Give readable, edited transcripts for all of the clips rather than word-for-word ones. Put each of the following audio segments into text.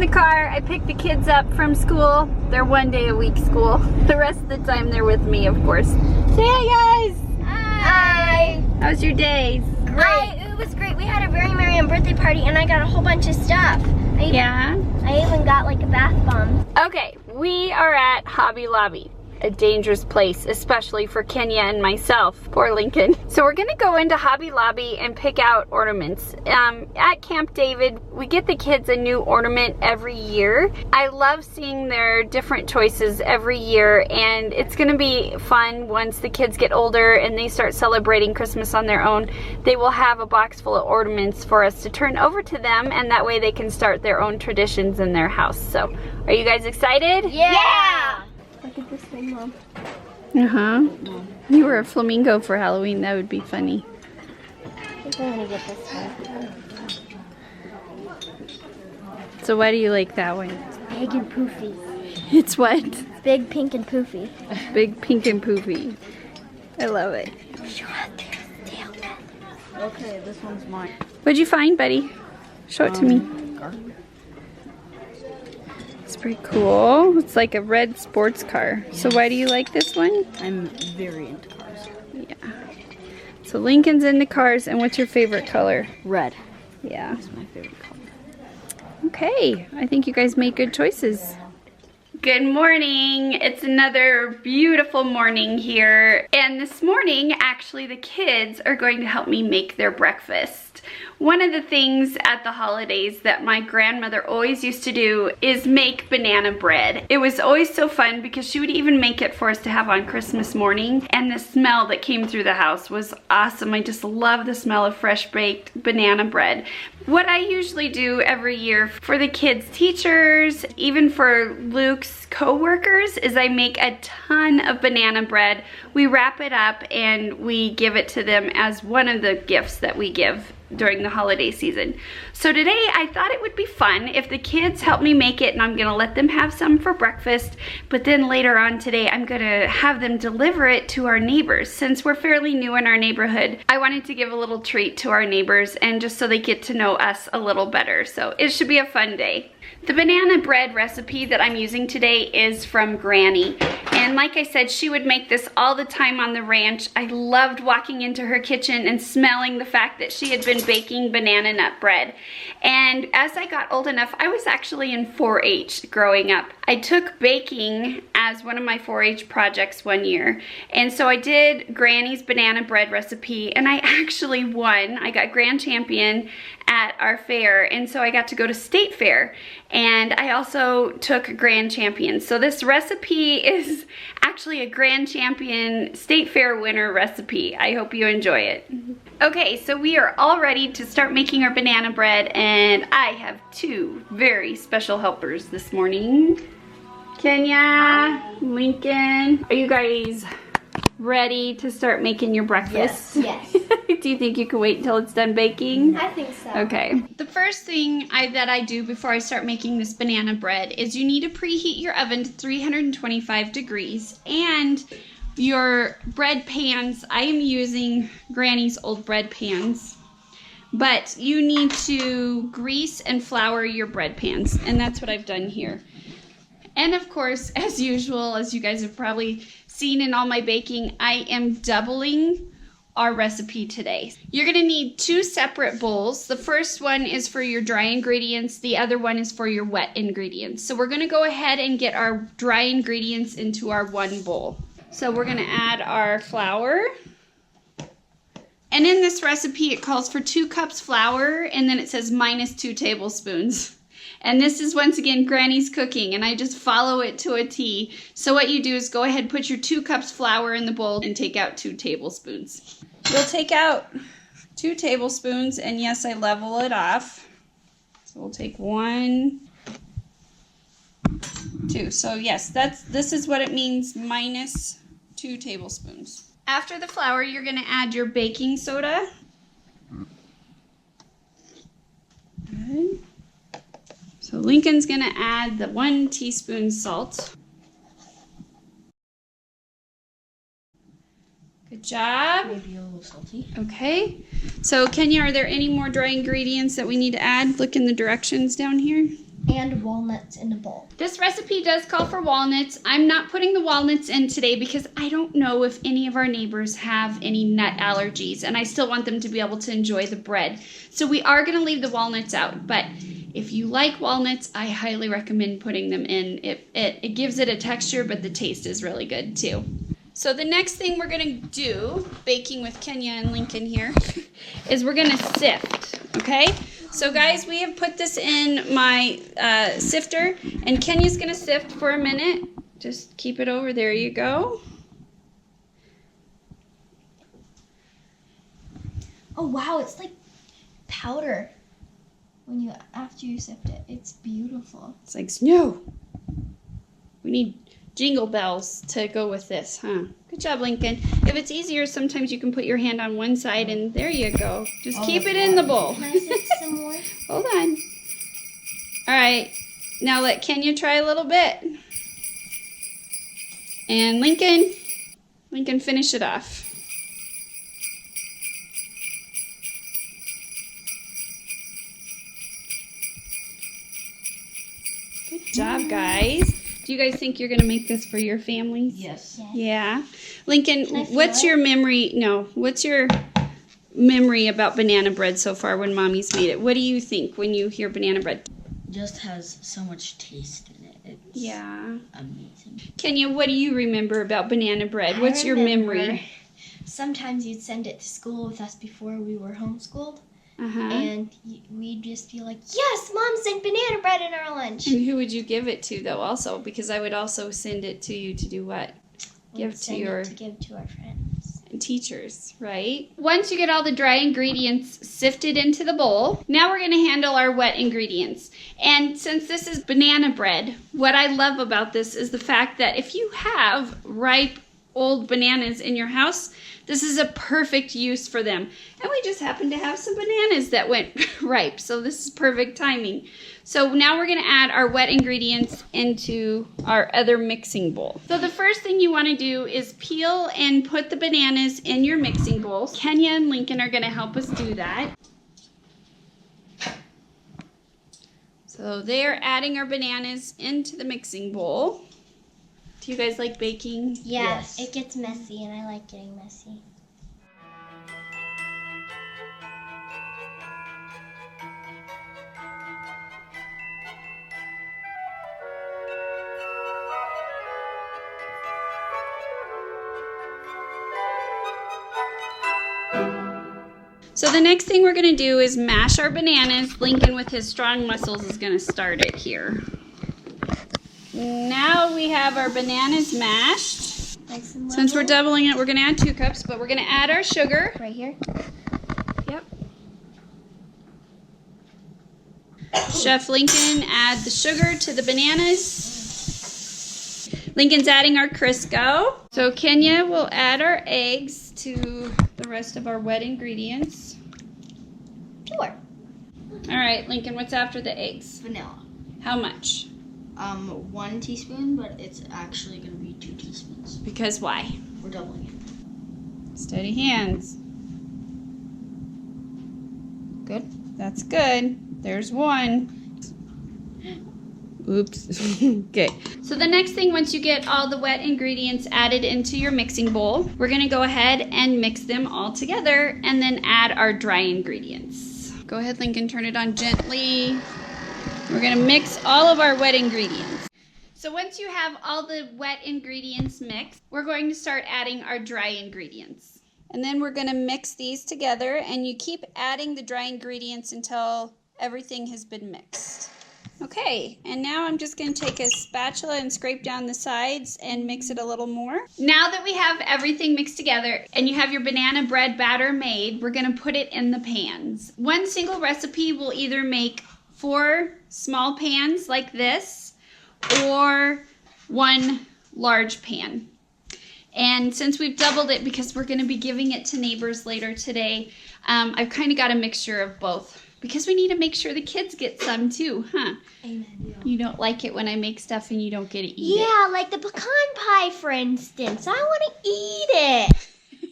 in the car. I picked the kids up from school. They're 1 day a week school. The rest of the time they're with me, of course. Say hi, guys. Hi. How's your day? Great. It was great. We had a very merry birthday party and I got a whole bunch of stuff. I even got like a bath bomb. Okay, we are at Hobby Lobby. A dangerous place, especially for Kenya and myself. Poor Lincoln. So we're gonna go into Hobby Lobby and pick out ornaments. At Camp David, we get the kids a new ornament every year. I love seeing their different choices every year, and it's gonna be fun once the kids get older and they start celebrating Christmas on their own. They will have a box full of ornaments for us to turn over to them, and that way they can start their own traditions in their house. So, are you guys excited? Yeah! Look at this thing, Mom. Uh-huh. You were a flamingo for Halloween. That would be funny. I think I'm gonna get this one. So why do you like that one? It's big and poofy. It's what? It's big, pink, and poofy. Big, pink, and poofy. I love it. Okay, this one's mine. What'd you find, buddy? Show it to me. It's pretty cool. It's like a red sports car. Yes. So why do you like this one? I'm very into cars. Yeah. So Lincoln's into cars, and what's your favorite color? Red. Yeah. That's my favorite color. Okay, I think you guys made good choices. Good morning. It's another beautiful morning here. And this morning, actually, the kids are going to help me make their breakfast. One of the things at the holidays that my grandmother always used to do is make banana bread. It was always so fun because she would even make it for us to have on Christmas morning, and the smell that came through the house was awesome. I just love the smell of fresh baked banana bread. What I usually do every year for the kids' teachers, even for Luke's co-workers, is I make a ton of banana bread. We wrap it up and we give it to them as one of the gifts that we give during the holiday season. So today I thought it would be fun if the kids help me make it, and I'm gonna let them have some for breakfast, but then later on today I'm gonna have them deliver it to our neighbors. Since we're fairly new in our neighborhood, I wanted to give a little treat to our neighbors, and just so they get to know us a little better. So it should be a fun day. The banana bread recipe that I'm using today is from Granny. And like I said, she would make this all the time on the ranch. I loved walking into her kitchen and smelling the fact that she had been baking banana nut bread. And as I got old enough, I was actually in 4-H growing up. I took baking as one of my 4-H projects one year. And so I did Granny's banana bread recipe, and I actually won. I got grand champion at our fair, and so I got to go to state fair, and I also took grand champion. So this recipe is actually a grand champion state fair winner recipe. I hope you enjoy it. Okay, so we are all ready to start making our banana bread, and I have two very special helpers this morning. Kenya, Lincoln, are you guys ready to start making your breakfast? Yes. Do you think you can wait until it's done baking? I think so. Okay. The first thing that I do before I start making this banana bread is you need to preheat your oven to 325 degrees, and your bread pans, I am using Granny's old bread pans, but you need to grease and flour your bread pans, and that's what I've done here. And of course, as usual, as you guys have probably seen in all my baking, I am doubling our recipe today. You're gonna need two separate bowls. The first one is for your dry ingredients, the other one is for your wet ingredients. So we're gonna go ahead and get our dry ingredients into our one bowl. So we're gonna add our flour. And in this recipe, it calls for 2 cups flour, and then it says -2 tablespoons. And this is, once again, Granny's cooking, and I just follow it to a T. So what you do is go ahead, put your 2 cups flour in the bowl, and take out 2 tablespoons. You'll take out 2 tablespoons, and yes, I level it off. So we'll take 1, 2. So yes, this is what it means, -2 tablespoons. After the flour, you're gonna add your baking soda. Good. So Lincoln's gonna add the 1 teaspoon salt. Good job. Maybe a little salty. Okay. So Kenya, are there any more dry ingredients that we need to add? Look in the directions down here. and walnuts in a bowl. This recipe does call for walnuts. I'm not putting the walnuts in today because I don't know if any of our neighbors have any nut allergies, and I still want them to be able to enjoy the bread. So we are going to leave the walnuts out, but if you like walnuts, I highly recommend putting them in. It gives it a texture, but the taste is really good too. So the next thing we're going to do, baking with Kenya and Lincoln here, is we're going to sift, okay? So guys, we have put this in my sifter, and Kenya's going to sift for a minute. Just keep it over. There you go. Oh wow, it's like powder after you sift it. It's beautiful. It's like snow. We need jingle bells to go with this, huh? Good job, Lincoln. If it's easier, sometimes you can put your hand on one side, and there you go. Just keep it in the bowl. Can I sift some more? Hold on. All right. Now let Kenya try a little bit. And Lincoln, finish it off. Good job, guys. Do you guys think you're going to make this for your families? Yes. Yeah. Lincoln, what's it? your memory? No. What's your memory about banana bread so far when Mommy's made it? What do you think when you hear banana bread? Just has so much taste in it. It's amazing. Kenya, what do you remember about banana bread? What's your memory? Sometimes you'd send it to school with us before we were homeschooled. Uh-huh. And we'd just be like, yes, Mom sent banana bread in our lunch. And who would you give it to, though, also? Because I would also send it to you to do what? Give to our friends. Teachers, right? Once you get all the dry ingredients sifted into the bowl, now we're going to handle our wet ingredients. And since this is banana bread, what I love about this is the fact that if you have ripe old bananas in your house, this is a perfect use for them. And we just happen to have some bananas that went ripe, so this is perfect timing. So now we're going to add our wet ingredients into our other mixing bowl. So the first thing you want to do is peel and put the bananas in your mixing bowl. Kenya and Lincoln are going to help us do that. So they're adding our bananas into the mixing bowl. Do you guys like baking? Yes. It gets messy, and I like getting messy. So the next thing we're going to do is mash our bananas. Lincoln, with his strong muscles, is going to start it here. Now we have our bananas mashed. Since we're doubling it, we're going to add 2 cups, but we're going to add our sugar. Right here? Yep. Chef Lincoln, add the sugar to the bananas. Lincoln's adding our Crisco. So Kenya will add our eggs to the rest of our wet ingredients. Sure. All right, Lincoln, what's after the eggs? Vanilla. How much? 1 teaspoon, but it's actually going to be 2 teaspoons. Because why? We're doubling it. Steady hands. Good. That's good. There's 1. Oops. Okay. So the next thing, once you get all the wet ingredients added into your mixing bowl, we're going to go ahead and mix them all together and then add our dry ingredients. Go ahead, Lincoln, turn it on gently. We're going to mix all of our wet ingredients. So once you have all the wet ingredients mixed, we're going to start adding our dry ingredients. And then we're going to mix these together, and you keep adding the dry ingredients until everything has been mixed. Okay, and now I'm just going to take a spatula and scrape down the sides and mix it a little more. Now that we have everything mixed together and you have your banana bread batter made, we're going to put it in the pans. One single recipe will either make 4 small pans like this or 1 large pan. And since we've doubled it because we're going to be giving it to neighbors later today, I've kind of got a mixture of both. Because we need to make sure the kids get some too, huh? Amen. Yeah. You don't like it when I make stuff and you don't get to eat it. Yeah, like the pecan pie, for instance. I want to eat it.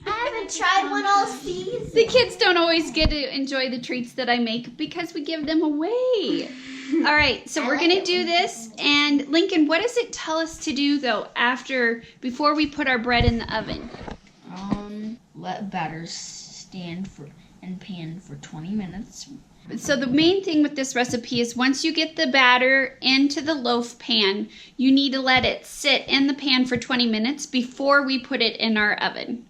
I haven't tried one all season. The kids don't always get to enjoy the treats that I make because we give them away. All right, so we're gonna do this, and Lincoln, what does it tell us to do though before we put our bread in the oven? Let batter stand in pan for 20 minutes. So the main thing with this recipe is once you get the batter into the loaf pan, you need to let it sit in the pan for 20 minutes before we put it in our oven.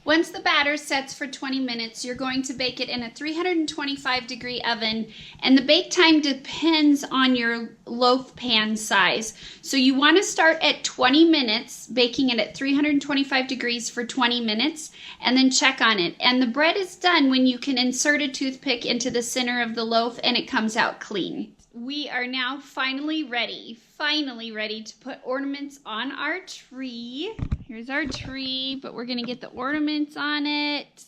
Once the batter sets for 20 minutes, you're going to bake it in a 325-degree oven, and the bake time depends on your loaf pan size. So you want to start at 20 minutes, baking it at 325 degrees for 20 minutes, and then check on it. And the bread is done when you can insert a toothpick into the center of the loaf and it comes out clean. We are now finally ready to put ornaments on our tree. Here's our tree, but we're gonna get the ornaments on it.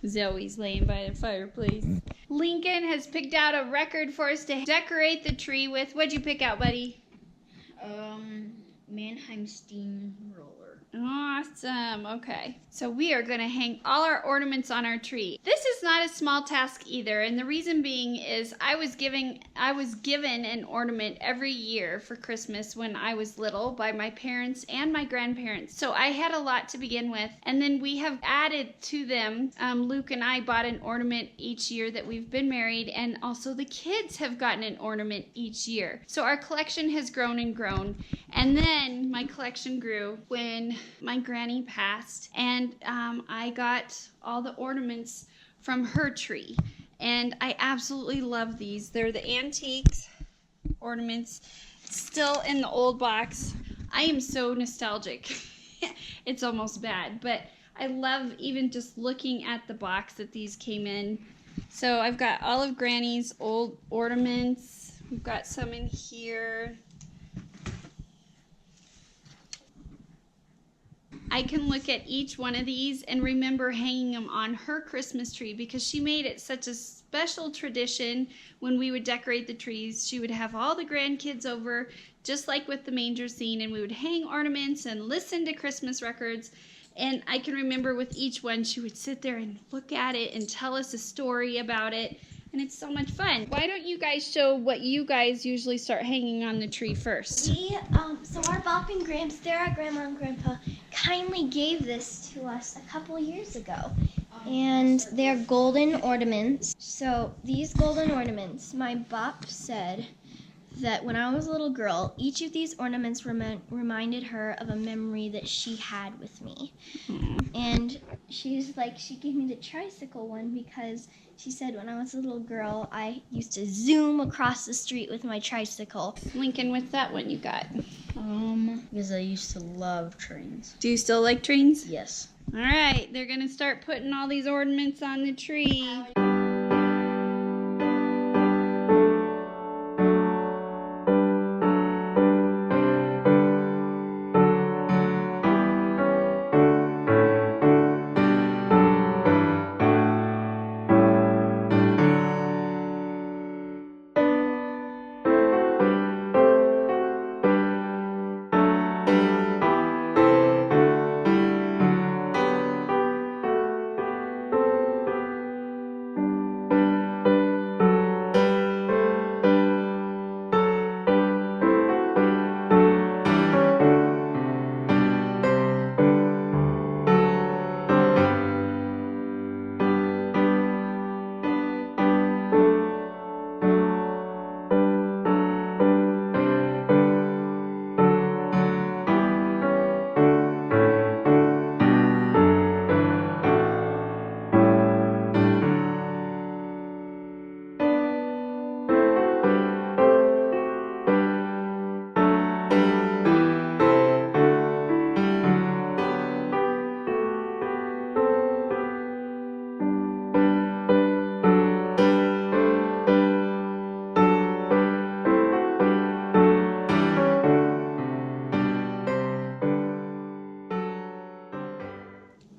Zoe's laying by the fireplace. Lincoln has picked out a record for us to decorate the tree with. What'd you pick out, buddy? Mannheim steam roller. Awesome. Okay. So we are going to hang all our ornaments on our tree. This is not a small task either, and the reason being is I was given an ornament every year for Christmas when I was little by my parents and my grandparents. So I had a lot to begin with, and then we have added to them. Luke and I bought an ornament each year that we've been married, and also the kids have gotten an ornament each year. So our collection has grown and grown, and then my collection grew when my granny passed, and I got all the ornaments from her tree, and I absolutely love these. They're the antiques ornaments, still in the old box. I am so nostalgic. It's almost bad, but I love even just looking at the box that these came in. So I've got all of Granny's old ornaments. We've got some in here. I can look at each one of these and remember hanging them on her Christmas tree because she made it such a special tradition. When we would decorate the trees, she would have all the grandkids over, just like with the manger scene, and we would hang ornaments and listen to Christmas records. And I can remember with each one, she would sit there and look at it and tell us a story about it. And it's so much fun. Why don't you guys show what you guys usually start hanging on the tree first? So our Bop and Gramps, they're our grandma and grandpa, kindly gave this to us a couple years ago. And they're golden ornaments. So these golden ornaments, my Bop said that when I was a little girl, each of these ornaments reminded her of a memory that she had with me. And she gave me the tricycle one because she said when I was a little girl, I used to zoom across the street with my tricycle. Lincoln, what's that one you got? Because I used to love trains. Do you still like trains? Yes. All right, they're going to start putting all these ornaments on the tree.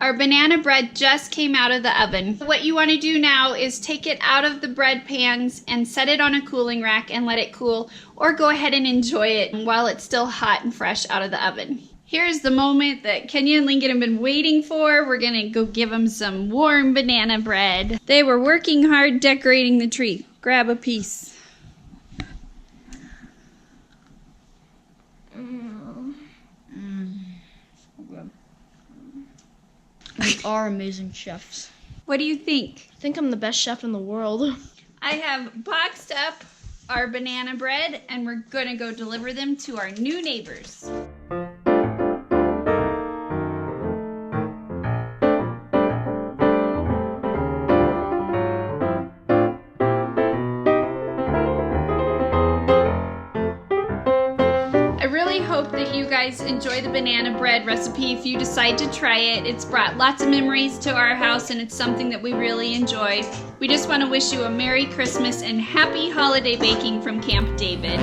Our banana bread just came out of the oven. What you want to do now is take it out of the bread pans and set it on a cooling rack and let it cool, or go ahead and enjoy it while it's still hot and fresh out of the oven. Here's the moment that Kenya and Lincoln have been waiting for. We're gonna go give them some warm banana bread. They were working hard decorating the tree. Grab a piece. We are amazing chefs. What do you think? I think I'm the best chef in the world. I have boxed up our banana bread and we're gonna go deliver them to our new neighbors. Hope that you guys enjoy the banana bread recipe if you decide to try it. It's brought lots of memories to our house and it's something that we really enjoy. We just want to wish you a Merry Christmas and Happy Holiday Baking from Camp David.